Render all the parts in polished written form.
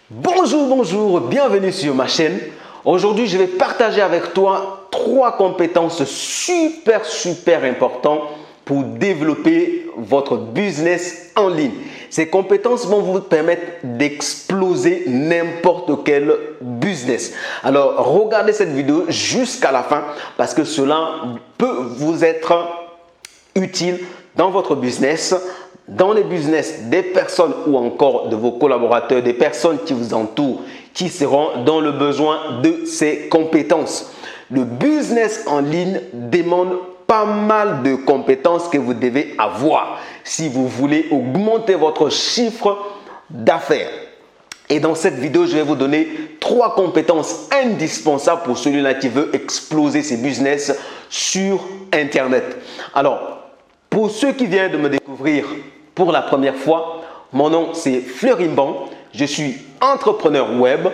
Bonjour, bienvenue sur ma chaîne. Aujourd'hui, je vais partager avec toi 3 compétences super importantes pour développer votre business en ligne. Ces compétences vont vous permettre d'exploser n'importe quel business. Alors, regardez cette vidéo jusqu'à la fin parce que cela peut vous être utile dans votre business, dans les business des personnes ou encore de vos collaborateurs, des personnes qui vous entourent, qui seront dans le besoin de ces compétences. Le business en ligne demande pas mal de compétences que vous devez avoir si vous voulez augmenter votre chiffre d'affaires. Et dans cette vidéo, je vais vous donner 3 compétences indispensables pour celui-là qui veut exploser ses business sur Internet. Alors, pour ceux qui viennent de me découvrir pour la première fois, mon nom c'est Fleurimban. Je suis entrepreneur web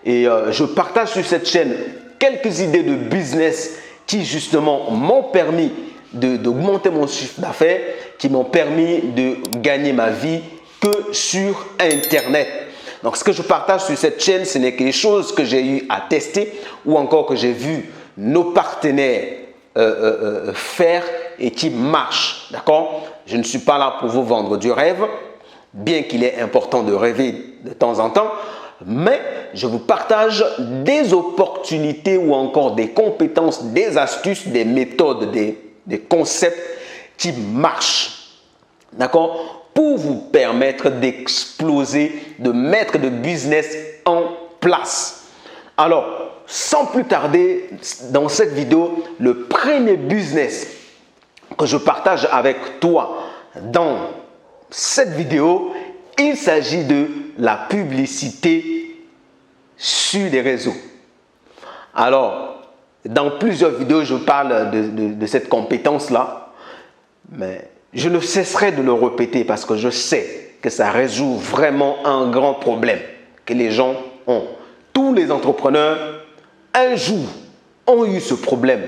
et je partage sur cette chaîne quelques idées de business qui justement m'ont permis d'augmenter mon chiffre d'affaires, qui m'ont permis de gagner ma vie que sur Internet. Donc, ce que je partage sur cette chaîne, ce n'est que des choses que j'ai eu à tester ou encore que j'ai vu nos partenaires faire et qui marchent. D'accord? Je ne suis pas là pour vous vendre du rêve, bien qu'il est important de rêver de temps en temps, mais je vous partage des opportunités ou encore des compétences, des astuces, des méthodes, des concepts qui marchent. D'accord? Pour vous permettre d'exploser, de mettre le business en place. Alors, sans plus tarder, dans cette vidéo, le premier business que je partage avec toi dans cette vidéo, il s'agit de la publicité sur les réseaux. Alors, dans plusieurs vidéos, je parle de cette compétence-là, mais je ne cesserai de le répéter parce que je sais que ça résout vraiment un grand problème que les gens ont. Tous les entrepreneurs, un jour, ont eu ce problème.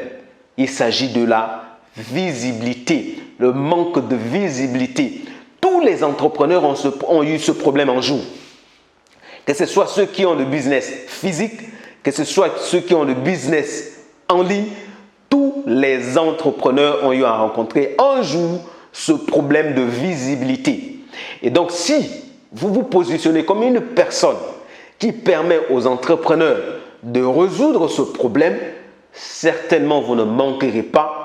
Il s'agit de la visibilité, le manque de visibilité. Tous les entrepreneurs ont eu ce problème un jour. Que ce soit ceux qui ont le business physique, que ce soit ceux qui ont le business en ligne, tous les entrepreneurs ont eu à rencontrer un jour ce problème de visibilité. Et donc, si vous vous positionnez comme une personne qui permet aux entrepreneurs de résoudre ce problème, certainement vous ne manquerez pas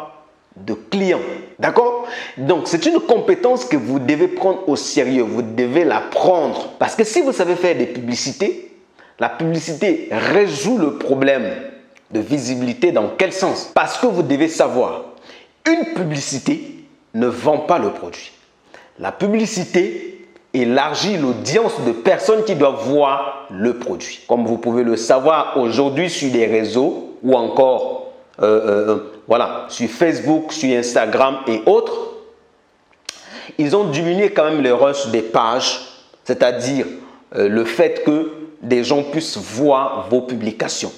de clients. D'accord? Donc, c'est une compétence que vous devez prendre au sérieux. Vous devez l'apprendre. Parce que si vous savez faire des publicités, la publicité résout le problème de visibilité dans quel sens? Parce que vous devez savoir, une publicité ne vend pas le produit. La publicité élargit l'audience de personnes qui doivent voir le produit. Comme vous pouvez le savoir aujourd'hui sur les réseaux ou encore sur Facebook, sur Instagram et autres, ils ont diminué quand même le rush des pages, c'est-à-dire le fait que des gens puissent voir vos publications.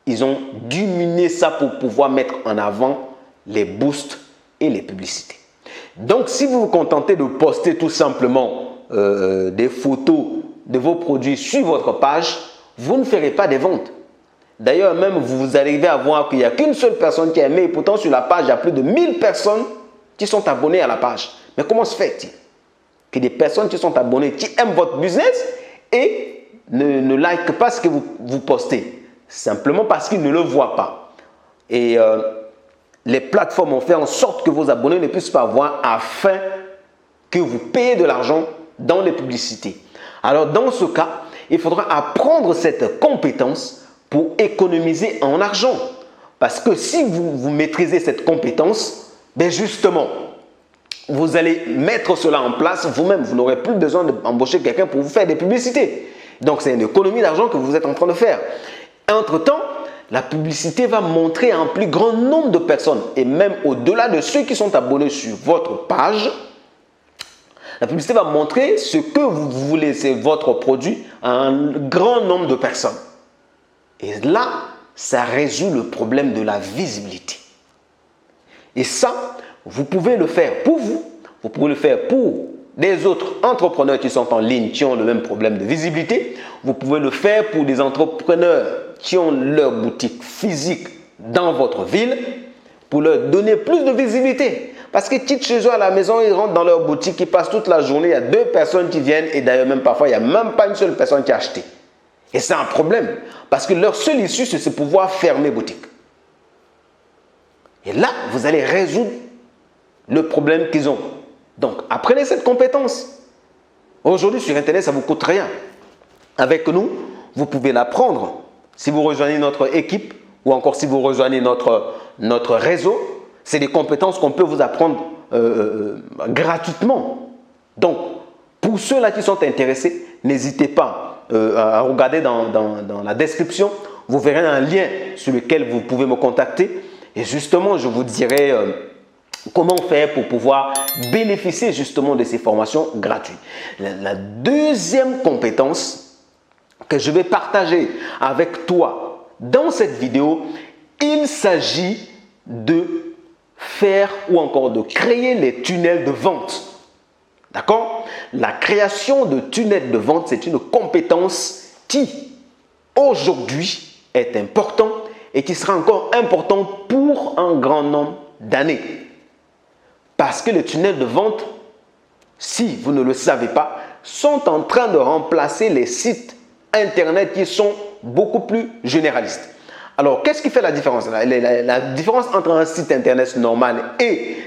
Ils ont diminué ça pour pouvoir mettre en avant les boosts et les publicités. Donc, si vous vous contentez de poster tout simplement des photos de vos produits sur votre page, vous ne ferez pas des ventes. D'ailleurs, même vous arrivez à voir qu'il n'y a qu'une seule personne qui a aimé et pourtant sur la page, il y a plus de 1000 personnes qui sont abonnées à la page. Mais comment se fait-il que des personnes qui sont abonnées, qui aiment votre business et ne likent pas ce que vous postez? Simplement parce qu'ils ne le voient pas. Et les plateformes ont fait en sorte que vos abonnés ne puissent pas voir afin que vous payez de l'argent dans les publicités. Alors, dans ce cas, il faudra apprendre cette compétence pour économiser en argent. Parce que si vous maîtrisez cette compétence, ben justement, vous allez mettre cela en place vous-même. Vous n'aurez plus besoin d'embaucher quelqu'un pour vous faire des publicités. Donc, c'est une économie d'argent que vous êtes en train de faire. Entre-temps, la publicité va montrer à un plus grand nombre de personnes et même au-delà de ceux qui sont abonnés sur votre page, la publicité va montrer ce que vous voulez, c'est votre produit, à un grand nombre de personnes. Et là, ça résout le problème de la visibilité. Et ça, vous pouvez le faire pour vous, vous pouvez le faire pour des autres entrepreneurs qui sont en ligne, qui ont le même problème de visibilité. Vous pouvez le faire pour des entrepreneurs qui ont leur boutique physique dans votre ville pour leur donner plus de visibilité. Parce qu'ils quittent chez eux à la maison, ils rentrent dans leur boutique, ils passent toute la journée, il y a 2 personnes qui viennent et d'ailleurs même parfois, il n'y a même pas une seule personne qui a acheté. Et c'est un problème parce que leur seule issue, c'est de pouvoir fermer boutique. Et là, vous allez résoudre le problème qu'ils ont. Donc, apprenez cette compétence. Aujourd'hui, sur Internet, ça ne vous coûte rien. Avec nous, vous pouvez l'apprendre. Si vous rejoignez notre équipe ou encore si vous rejoignez notre réseau, c'est des compétences qu'on peut vous apprendre gratuitement. Donc, pour ceux-là qui sont intéressés, n'hésitez pas à regarder dans la description. Vous verrez un lien sur lequel vous pouvez me contacter. Et justement, je vous dirai comment faire pour pouvoir bénéficier justement de ces formations gratuites. La deuxième compétence que je vais partager avec toi dans cette vidéo, il s'agit de faire ou encore de créer les tunnels de vente. D'accord? La création de tunnels de vente, c'est une compétence qui aujourd'hui est importante et qui sera encore importante pour un grand nombre d'années. Parce que les tunnels de vente, si vous ne le savez pas, sont en train de remplacer les sites Internet qui sont beaucoup plus généralistes. Alors, qu'est-ce qui fait la différence? La différence entre un site Internet normal et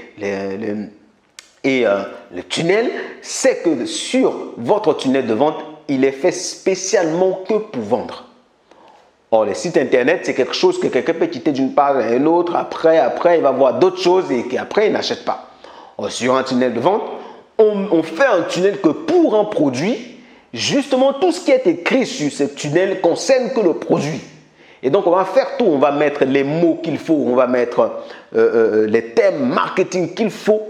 le tunnel, c'est que sur votre tunnel de vente, il est fait spécialement que pour vendre. Or, les sites Internet, c'est quelque chose que quelqu'un peut quitter d'une part à une autre. Après, il va voir d'autres choses et qu'après, il n'achète pas. Or, sur un tunnel de vente, on fait un tunnel que pour un produit, justement, tout ce qui est écrit sur ce tunnel concerne que le produit. Et donc, on va faire tout. On va mettre les mots qu'il faut. On va mettre les thèmes marketing qu'il faut,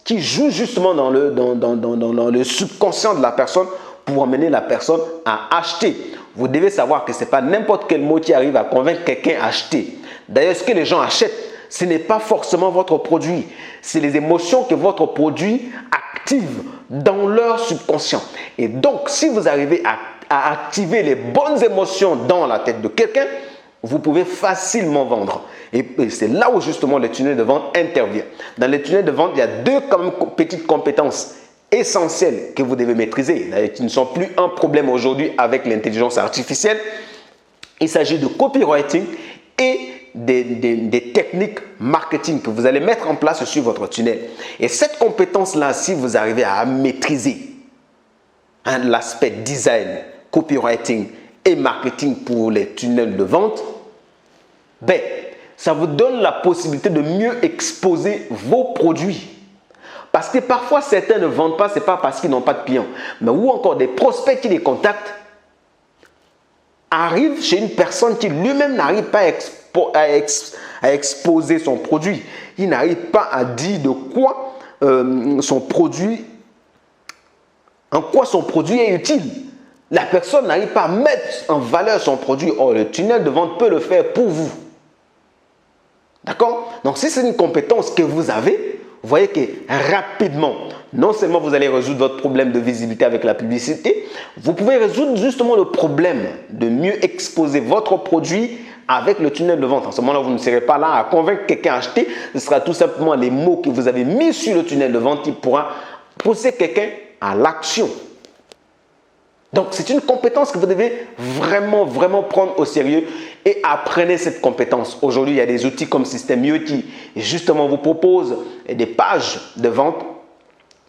qui jouent justement dans le subconscient de la personne pour amener la personne à acheter. Vous devez savoir que ce n'est pas n'importe quel mot qui arrive à convaincre quelqu'un à acheter. D'ailleurs, ce que les gens achètent, ce n'est pas forcément votre produit. C'est les émotions que votre produit active dans leur subconscient. Et donc, si vous arrivez à activer les bonnes émotions dans la tête de quelqu'un, vous pouvez facilement vendre. Et c'est là où justement le tunnel de vente intervient. Dans les tunnels de vente, il y a 2 petites compétences essentielles que vous devez maîtriser, qui ne sont plus un problème aujourd'hui avec l'intelligence artificielle. Il s'agit de copywriting et des techniques marketing que vous allez mettre en place sur votre tunnel. Et cette compétence-là, si vous arrivez à maîtriser l'aspect design, copywriting et marketing pour les tunnels de vente, ça vous donne la possibilité de mieux exposer vos produits. Parce que parfois, certains ne vendent pas, ce n'est pas parce qu'ils n'ont pas de clients, mais ou encore des prospects qui les contactent arrivent chez une personne qui lui-même n'arrive pas à exposer son produit. Il n'arrive pas à dire de quoi son produit, en quoi son produit est utile. La personne n'arrive pas à mettre en valeur son produit. Or, le tunnel de vente peut le faire pour vous. D'accord? Donc, si c'est une compétence que vous avez, vous voyez que rapidement, non seulement vous allez résoudre votre problème de visibilité avec la publicité, vous pouvez résoudre justement le problème de mieux exposer votre produit avec le tunnel de vente. En ce moment-là, vous ne serez pas là à convaincre quelqu'un à acheter. Ce sera tout simplement les mots que vous avez mis sur le tunnel de vente qui pourra pousser quelqu'un à l'action. Donc, c'est une compétence que vous devez vraiment prendre au sérieux et apprenez cette compétence. Aujourd'hui, il y a des outils comme System.io qui justement vous proposent des pages de vente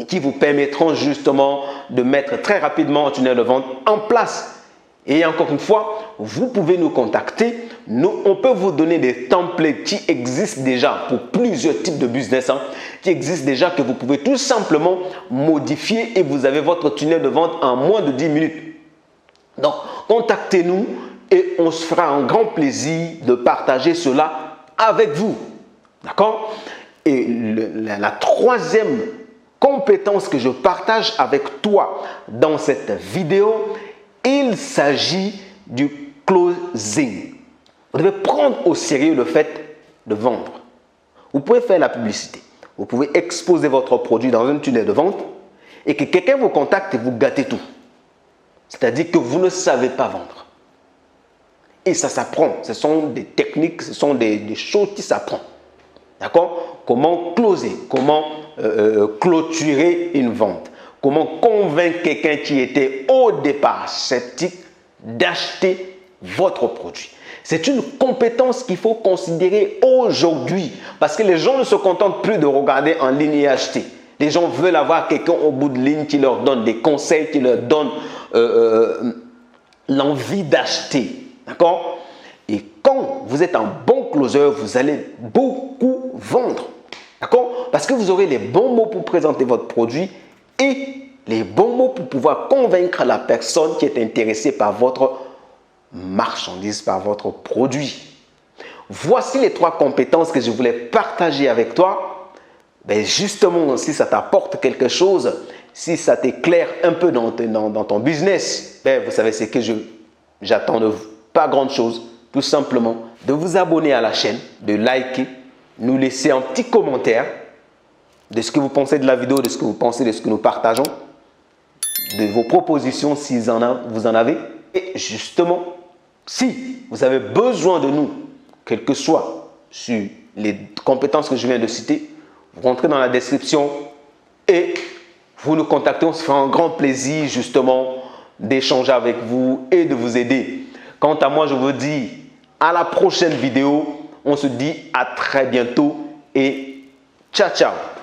qui vous permettront justement de mettre très rapidement un tunnel de vente en place. Et encore une fois, vous pouvez nous contacter. Nous, on peut vous donner des templates qui existent déjà pour plusieurs types de business, qui existent déjà, que vous pouvez tout simplement modifier et vous avez votre tunnel de vente en moins de 10 minutes. Donc, contactez-nous et on se fera un grand plaisir de partager cela avec vous. D'accord? Et la troisième compétence que je partage avec toi dans cette vidéo, il s'agit du closing. Vous devez prendre au sérieux le fait de vendre. Vous pouvez faire la publicité. Vous pouvez exposer votre produit dans un tunnel de vente. et que quelqu'un vous contacte et vous gâtez tout. C'est-à-dire que vous ne savez pas vendre. Et ça s'apprend. Ce sont des techniques, ce sont des choses qui s'apprennent. D'accord? Comment closer, comment clôturer une vente. Comment convaincre quelqu'un qui était au départ sceptique d'acheter votre produit. C'est une compétence qu'il faut considérer aujourd'hui parce que les gens ne se contentent plus de regarder en ligne et acheter. Les gens veulent avoir quelqu'un au bout de ligne qui leur donne des conseils, qui leur donne l'envie d'acheter. D'accord? Et quand vous êtes un bon closer, vous allez beaucoup vendre. D'accord? Parce que vous aurez les bons mots pour présenter votre produit et les bons mots pour pouvoir convaincre la personne qui est intéressée par votre marchandise, par votre produit. Voici les 3 compétences que je voulais partager avec toi. Ben justement, si ça t'apporte quelque chose, si ça t'éclaire un peu dans ton business, ben vous savez ce que j'attends de vous. Pas grand chose, tout simplement de vous abonner à la chaîne, de liker, nous laisser un petit commentaire de ce que vous pensez de la vidéo, de ce que vous pensez de ce que nous partageons, de vos propositions si vous en avez. Et justement, si vous avez besoin de nous, quel que soit sur les compétences que je viens de citer, vous rentrez dans la description et vous nous contactez. On se fera un grand plaisir justement d'échanger avec vous et de vous aider. Quant à moi, je vous dis à la prochaine vidéo. On se dit à très bientôt et ciao, ciao.